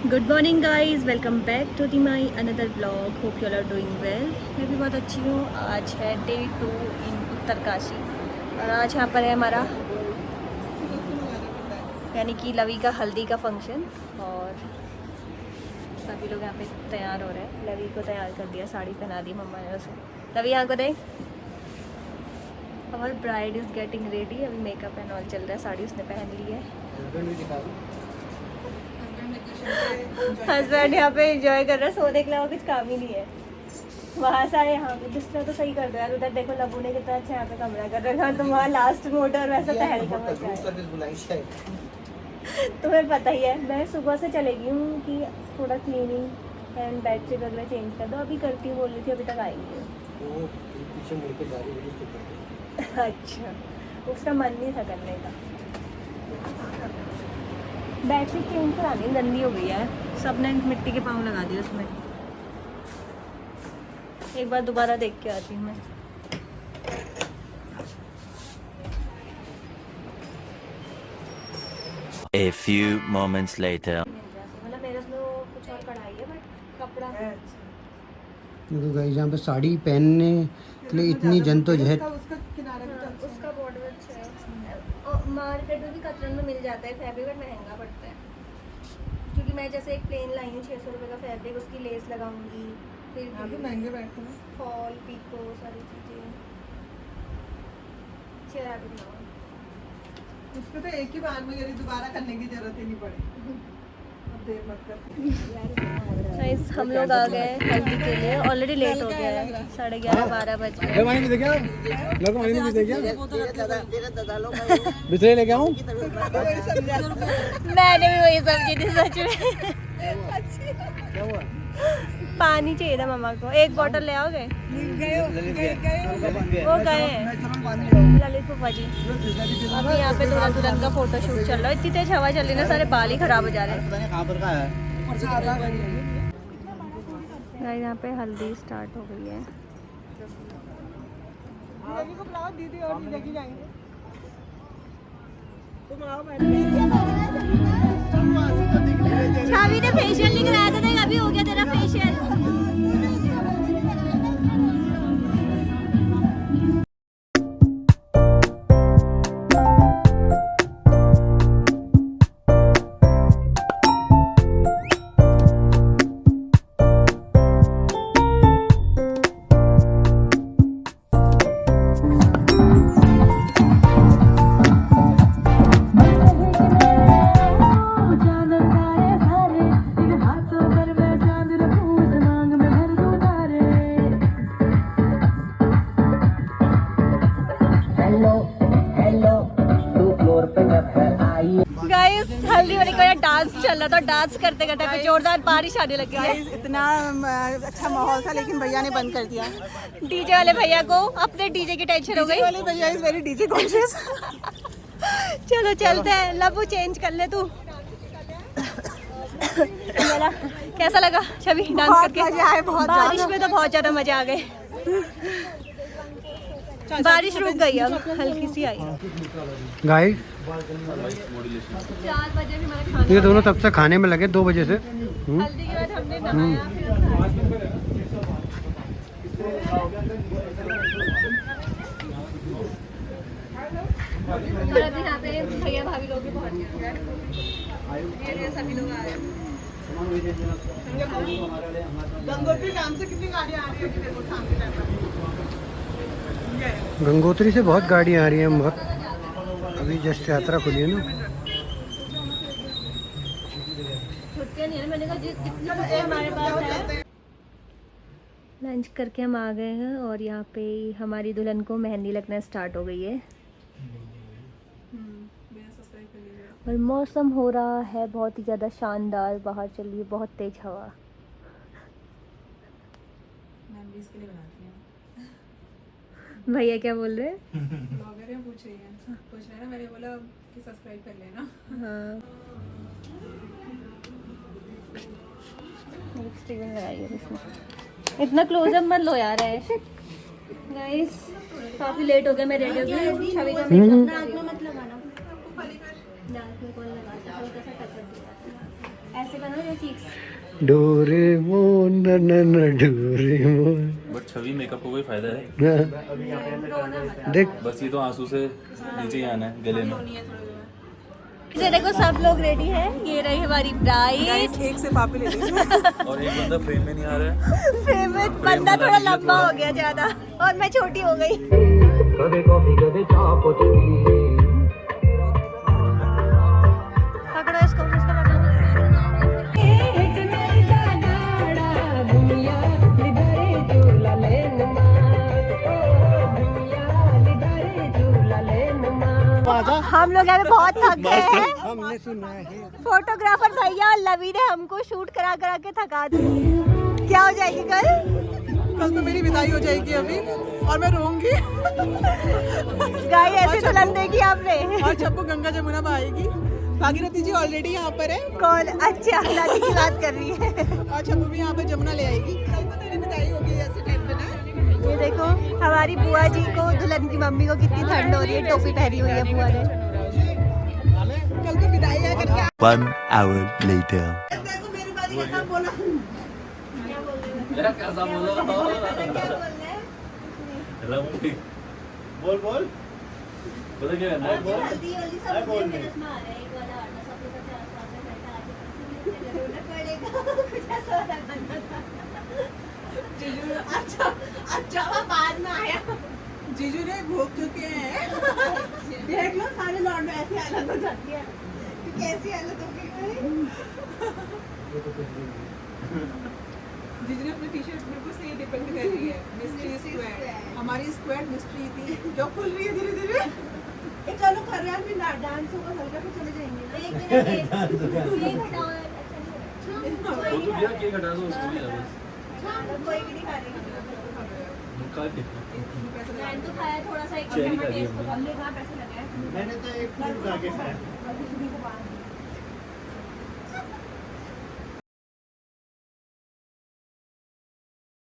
Good morning guys, welcome back to the my another blog. Hope you are doing well. मैं भी बहुत अच्छी हूँ। आज है डे 2 इन उत्तरकाशी और आज यहाँ पर है हमारा यानी कि लवी का हल्दी का फंक्शन और सभी लोग यहाँ पे तैयार हो रहे हैं। लवी को तैयार कर दिया, साड़ी पहना दी मम्मा ने उसे। लवी यहाँ को देख, और ब्राइड इज़ गेटिंग रेडी। अभी मेकअप एंड ऑल चल रहा है, साड़ी उसने पहन ली है। हस्बैंड यहाँ पे एंजॉय कर रहा है, सोने के अलावा कुछ काम ही नहीं है। वहाँ से आए यहाँ पे बिस्तर तो सही कर दो यार। उधर देखो लबू ने कितना अच्छा यहाँ पे कमरा कर रखा है, तुम वहाँ लास्ट मोड और वैसा पहल का मचा है। तुम्हें पता ही है, मैं सुबह से चलेगी हूँ कि थोड़ा क्लीनिंग एंड बेड शीट वगैरह चेंज कर दो। अभी करती हूँ, बोल रही थी, अभी तक आई नहीं। अच्छा, उसका मन नहीं था करने का। बेडशीट चेंज करानी, गंदी हो गई है, सबने मिट्टी के पाँव लगा दिए उसमें। एक बार दोबारा देख के आती हूँ मैं। A few moments later. मतलब मेरे उसमें वो कुछ और कढ़ाई है बट कपड़ा देखो गाइस, यहाँ पे साड़ी पहनने के लिए इतनी जद्दोजहद। उसका बॉर्डर अच्छा है। और मार्केट में भी कतरन में मिल जाता है फैब्रिक, बट महंगा पड़ता है। क्योंकि मैं जैसे एक प्लेन लाई हूँ 600 रुपये का फैब्रिक, उसकी लेस लगाऊंगी, फिर महंगे बैठते हैं। फॉल पीको सारी चीज़ें चेहरा भी बनाऊँ। उसको तो एक ही बार में यदि दोबारा करने की जरूरत ही नहीं पड़ी। अब देर मत कर। गाइस, हम लोग आ गए हल्दी के लिए। ऑलरेडी लेट हो गया है, 11:30 12 बज गए। बिस्तर लेके आऊं? मैंने भी वही समझी थी सच में। क्या हुआ? पानी चाहिए था मम्मा को, एक बोतल ले आओगे? वो गए हैं ललित फूफा जी। अभी यहाँ पे दूल्हा दुल्हन का फोटो शूट चल रहा है। इतनी तेज हवा चल रही है ना, सारे बाल ही खराब हो जा रहे हैं। यहाँ पे हल्दी स्टार्ट हो गई है। को बुलाओ, दीदी और लेके जाएंगे। छावी ने फेशियल नहीं कराया था, अभी हो गया तेरा फेशियल। गाइस, हल्दी होने के बाद डांस चल रहा था। डांस करते करते पे जोरदार बारिश आने लगी है। इतना अच्छा माहौल था, लेकिन भैया ने बंद कर दिया। डीजे वाले भैया को अपने डीजे की टेंशन हो गई। वाले भैया इज वेरी डीजे कॉन्शियस। चलो चलते हैं। लबू चेंज कर ले तू। कैसा लगा छवि डांस करके? मजा आया, बहुत बारिश में तो बहुत ज्यादा मजा आ गए। बारिश रुक गई, अब हल्की सी आई। गाइस, 4 बजे भी हमारा खाना, ये दोनों तब से खाने में लगे 2 बजे से। हल्दी के बाद हमने नहाया, फिर और अभी यहाँ पे भैया भाभी लोग भी पहुँच गए हैं। ये सभी लोग आ रहे हैं। गंगोत्री नाम से कितनी गाड़ियाँ आ रही है देखो शाम के टाइम पर। गंगोत्री से बहुत गाड़ियाँ आ रही हैं। बहुत अभी जस्ट यात्रा खुली है ना। छुट्टियाँ नहीं है, मैंने कहा जितनी हमारे पास है। लंच करके हम आ गए हैं और यहाँ पे हमारी दुल्हन को मेहंदी लगना स्टार्ट हो गई है। और मौसम हो रहा है बहुत ही ज़्यादा शानदार, बाहर चल रही है बहुत तेज हवा। भैया क्या बोल रहे हैं? ब्लॉगर हैं, पूछ रहे हैं ना, मैंने बोला कि सब्सक्राइब कर लेना। हाँ, लिपस्टिक लगाई है इसमें। इतना क्लोजअप मत लो यार। है गाइस, काफ़ी लेट हो गया, मैं रेडी हो गई। छवि का मेकअप मत लगाना, नाक में कौन लगाता है, हल्का सा टच दिया। ऐसे करो ये चीक्स। डोरेमोन न न न डोरेमोन। बट छवि मेकअप को कोई फायदा है? देख बस ये तो आंसू से नीचे ही आना है गले में। ये देखो सब लोग रेडी है, ये रही हमारी ब्राइड। एक से पापी ले ली और एक बंदा फ्रेम में नहीं आ रहा है। फेवरेट बंदा थोड़ा लंबा हो गया ज्यादा और मैं छोटी हो गई। पकड़ो इसको, इसको पकड़ो। हम लोग यहाँ पे बहुत थक गए हैं। हमने सुना है फोटोग्राफर भैया और लवी ने हमको शूट करा करा के थका दिया। क्या हो जाएगी कल? कल तो मेरी विदाई हो जाएगी अभी और मैं रोऊंगी। गाय ऐसे दुल्हन देखी आपने? और छप्पू गंगा जमुना बहाएगी। भागीरथी जी ऑलरेडी यहाँ पर है कौन? अच्छा, नदी की बात कर रही है। और छप्पू भी यहाँ पे जमुना ले आएगी। कल तो तेरी विदाई होगी ऐसे टाइम पे ना। ये देखो हमारी बुआ जी को, दुल्हन की मम्मी को कितनी ठंड हो रही है, टोपी पहनी हुई है बुआ ने। कल तो विदाई है करके। 1 hour later. देखो मेरी बाजी का काम बोला। बोल बोल पता क्या करना है? अच्छा अच्छा बाद में आया। जीजू ने भोग चुके हैं। देख लो सारे लौंड में ऐसी हालत हो जाती है। कैसी हालत हो गई भाई? जीजू ने अपनी टी-शर्ट बिल्कुल सही डिपेंड कर रही है। मिस्ट्री स्क्वाड, हमारी स्क्वाड मिस्ट्री थी जो खुल रही है धीरे धीरे। ये चलो कर रहे हैं अभी डांस होगा, हल्का पे चले जाएंगे। एक मिनट, ये घटाओ यार, अच्छा नहीं हो रहा। वो तो क्या केक हटा दो उसको भी बस। कोई भी नहीं खा रही। खा के मैंने तो खाया थोड़ा सा, एक चेरी चम्मच खा ली टेस्ट हमने। को। हमने कहाँ पैसे लगाए? मैंने तो एक फूल खा के खाया। और किसी को बांध दिया।